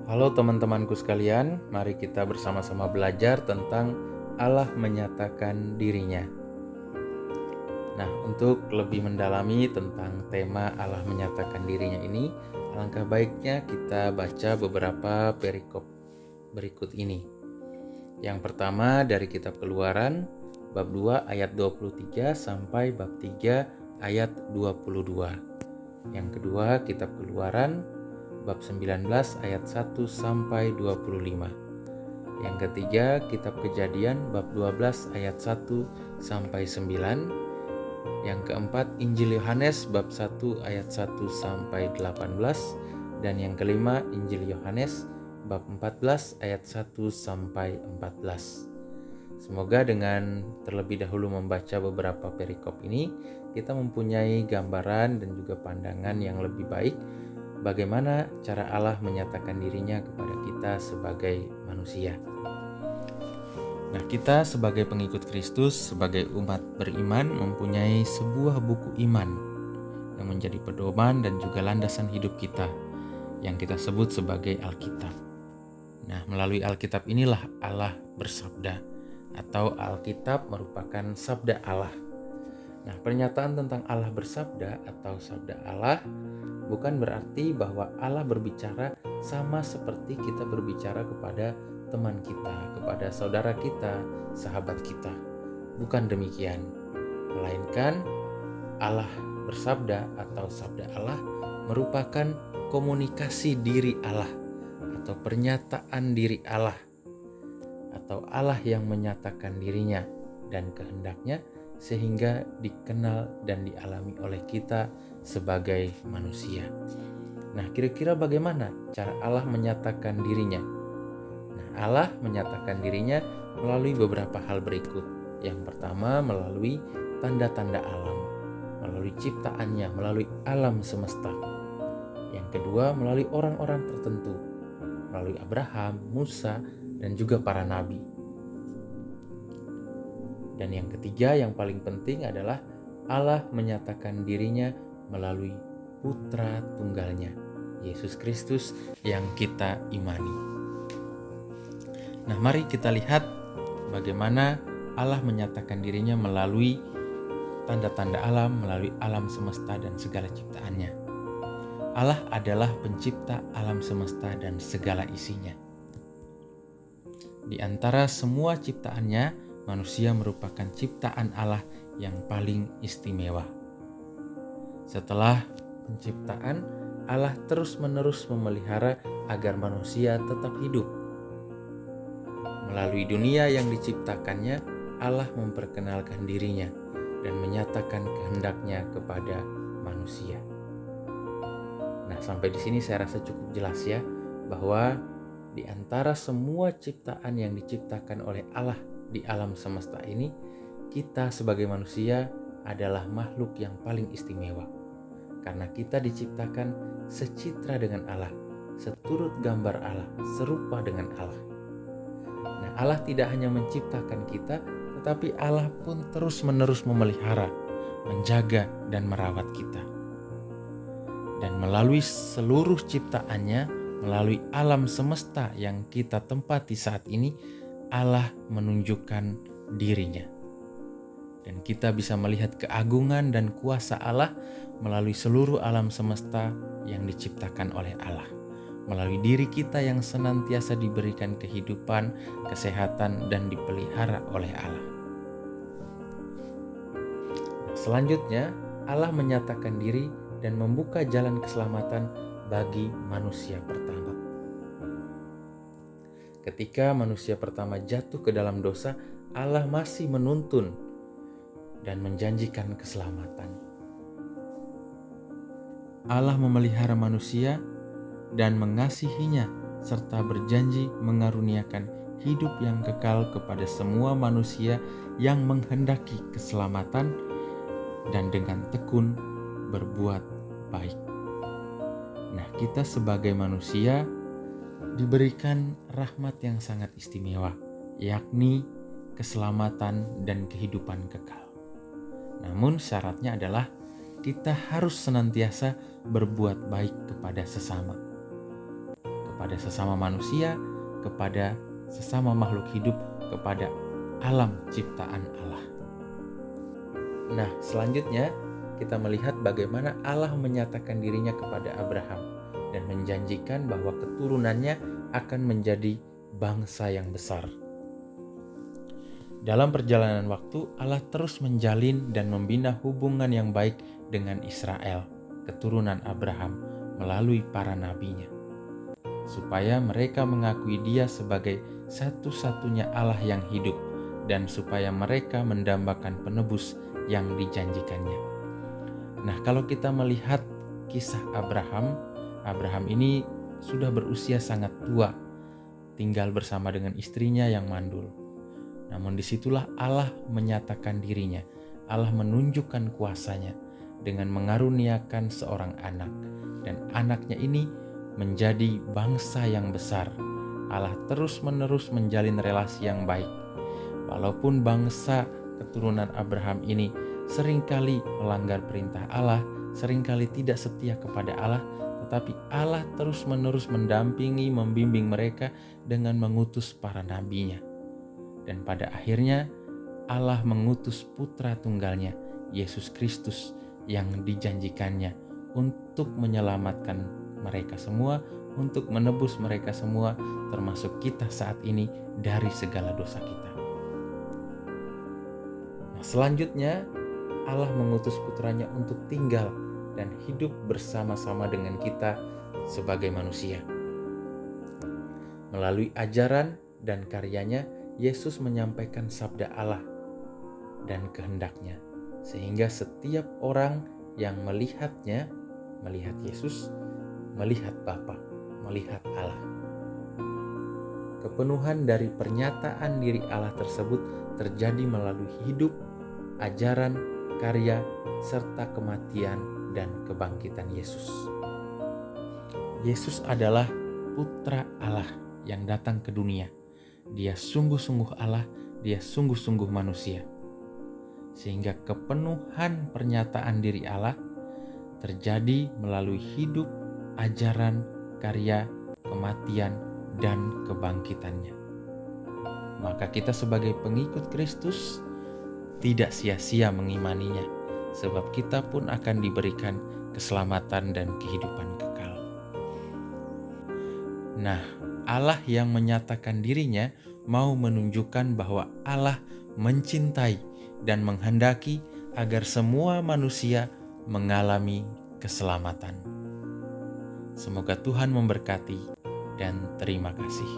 Halo teman-temanku sekalian, mari kita bersama-sama belajar tentang Allah menyatakan dirinya. Nah, untuk lebih mendalami tentang tema Allah menyatakan dirinya ini, alangkah baiknya kita baca beberapa perikop berikut ini. Yang pertama dari kitab Keluaran, bab 2 ayat 23 sampai bab 3 ayat 22. Yang kedua, kitab Keluaran bab 19 ayat 1 sampai 25. Yang ketiga, kitab Kejadian bab 12 ayat 1 sampai 9. Yang keempat, Injil Yohanes bab 1 ayat 1 sampai 18. Dan yang kelima, Injil Yohanes bab 14 ayat 1 sampai 14. Semoga dengan terlebih dahulu membaca beberapa perikop ini, kita mempunyai gambaran dan juga pandangan yang lebih baik bagaimana cara Allah menyatakan dirinya kepada kita sebagai manusia. Nah, kita sebagai pengikut Kristus, sebagai umat beriman mempunyai sebuah buku iman yang menjadi pedoman dan juga landasan hidup kita yang kita sebut sebagai Alkitab. Nah, melalui Alkitab inilah Allah bersabda, atau Alkitab merupakan sabda Allah. Nah, pernyataan tentang Allah bersabda atau sabda Allah bukan berarti bahwa Allah berbicara sama seperti kita berbicara kepada teman kita, kepada saudara kita, sahabat kita. Bukan demikian. Melainkan Allah bersabda atau sabda Allah merupakan komunikasi diri Allah atau pernyataan diri Allah atau Allah yang menyatakan dirinya dan kehendaknya sehingga dikenal dan dialami oleh kita sebagai manusia. Nah, kira-kira bagaimana cara Allah menyatakan dirinya? Nah, Allah menyatakan dirinya melalui beberapa hal berikut. Yang pertama, melalui tanda-tanda alam, melalui ciptaannya, melalui alam semesta. Yang kedua, melalui orang-orang tertentu, melalui Abraham, Musa, dan juga para nabi. Dan yang ketiga, yang paling penting adalah Allah menyatakan dirinya melalui Putra Tunggalnya, Yesus Kristus yang kita imani. Nah, mari kita lihat bagaimana Allah menyatakan dirinya melalui tanda-tanda alam, melalui alam semesta dan segala ciptaannya. Allah adalah pencipta alam semesta dan segala isinya. Di antara semua ciptaannya, manusia merupakan ciptaan Allah yang paling istimewa. Setelah penciptaan, Allah terus-menerus memelihara agar manusia tetap hidup. Melalui dunia yang diciptakannya, Allah memperkenalkan dirinya dan menyatakan kehendaknya kepada manusia. Nah, sampai di sini saya rasa cukup jelas ya, bahwa di antara semua ciptaan yang diciptakan oleh Allah di alam semesta ini, kita sebagai manusia adalah makhluk yang paling istimewa. Karena kita diciptakan secitra dengan Allah, seturut gambar Allah, serupa dengan Allah. Nah, Allah tidak hanya menciptakan kita, tetapi Allah pun terus-menerus memelihara, menjaga, dan merawat kita. Dan melalui seluruh ciptaannya, melalui alam semesta yang kita tempati saat ini, Allah menunjukkan dirinya. Dan kita bisa melihat keagungan dan kuasa Allah melalui seluruh alam semesta yang diciptakan oleh Allah. Melalui diri kita yang senantiasa diberikan kehidupan, kesehatan, dan dipelihara oleh Allah. Selanjutnya, Allah menyatakan diri dan membuka jalan keselamatan bagi manusia pertama. Ketika manusia pertama jatuh ke dalam dosa, Allah masih menuntun dan menjanjikan keselamatan. Allah memelihara manusia dan mengasihinya serta berjanji mengaruniakan hidup yang kekal kepada semua manusia yang menghendaki keselamatan dan dengan tekun berbuat baik. Nah, kita sebagai manusia diberikan rahmat yang sangat istimewa, yakni keselamatan dan kehidupan kekal. Namun syaratnya adalah kita harus senantiasa berbuat baik kepada sesama, kepada sesama manusia, kepada sesama makhluk hidup, kepada alam ciptaan Allah. Nah, selanjutnya kita melihat bagaimana Allah menyatakan dirinya kepada Abraham dan menjanjikan bahwa keturunannya akan menjadi bangsa yang besar. Dalam perjalanan waktu, Allah terus menjalin dan membina hubungan yang baik dengan Israel, keturunan Abraham, melalui para nabinya, supaya mereka mengakui Dia sebagai satu-satunya Allah yang hidup, dan supaya mereka mendambakan penebus yang dijanjikannya. Nah, kalau kita melihat kisah Abraham ini sudah berusia sangat tua, tinggal bersama dengan istrinya yang mandul. Namun disitulah Allah menyatakan dirinya, Allah menunjukkan kuasanya dengan mengaruniakan seorang anak, dan anaknya ini menjadi bangsa yang besar. Allah terus-menerus menjalin relasi yang baik. Walaupun bangsa keturunan Abraham ini seringkali melanggar perintah Allah, seringkali tidak setia kepada Allah, tetapi Allah terus-menerus mendampingi, membimbing mereka dengan mengutus para nabinya. Dan pada akhirnya Allah mengutus putra tunggalnya, Yesus Kristus, yang dijanjikannya untuk menyelamatkan mereka semua, untuk menebus mereka semua, termasuk kita saat ini, dari segala dosa kita. Nah, selanjutnya Allah mengutus putranya untuk tinggal dan hidup bersama-sama dengan kita sebagai manusia. Melalui ajaran dan karyanya, Yesus menyampaikan sabda Allah dan kehendaknya, sehingga setiap orang yang melihatnya, melihat Yesus, melihat Bapa, melihat Allah. Kepenuhan dari pernyataan diri Allah tersebut terjadi melalui hidup, ajaran, karya, serta kematian dan kebangkitan Yesus. Yesus adalah Putra Allah yang datang ke dunia. Dia sungguh-sungguh Allah, dia sungguh-sungguh manusia. Sehingga kepenuhan pernyataan diri Allah terjadi melalui hidup, ajaran, karya, kematian, dan kebangkitannya. Maka kita sebagai pengikut Kristus tidak sia-sia mengimaninya, sebab kita pun akan diberikan keselamatan dan kehidupan kekal. Nah, Allah yang menyatakan dirinya mau menunjukkan bahwa Allah mencintai dan menghendaki agar semua manusia mengalami keselamatan. Semoga Tuhan memberkati dan terima kasih.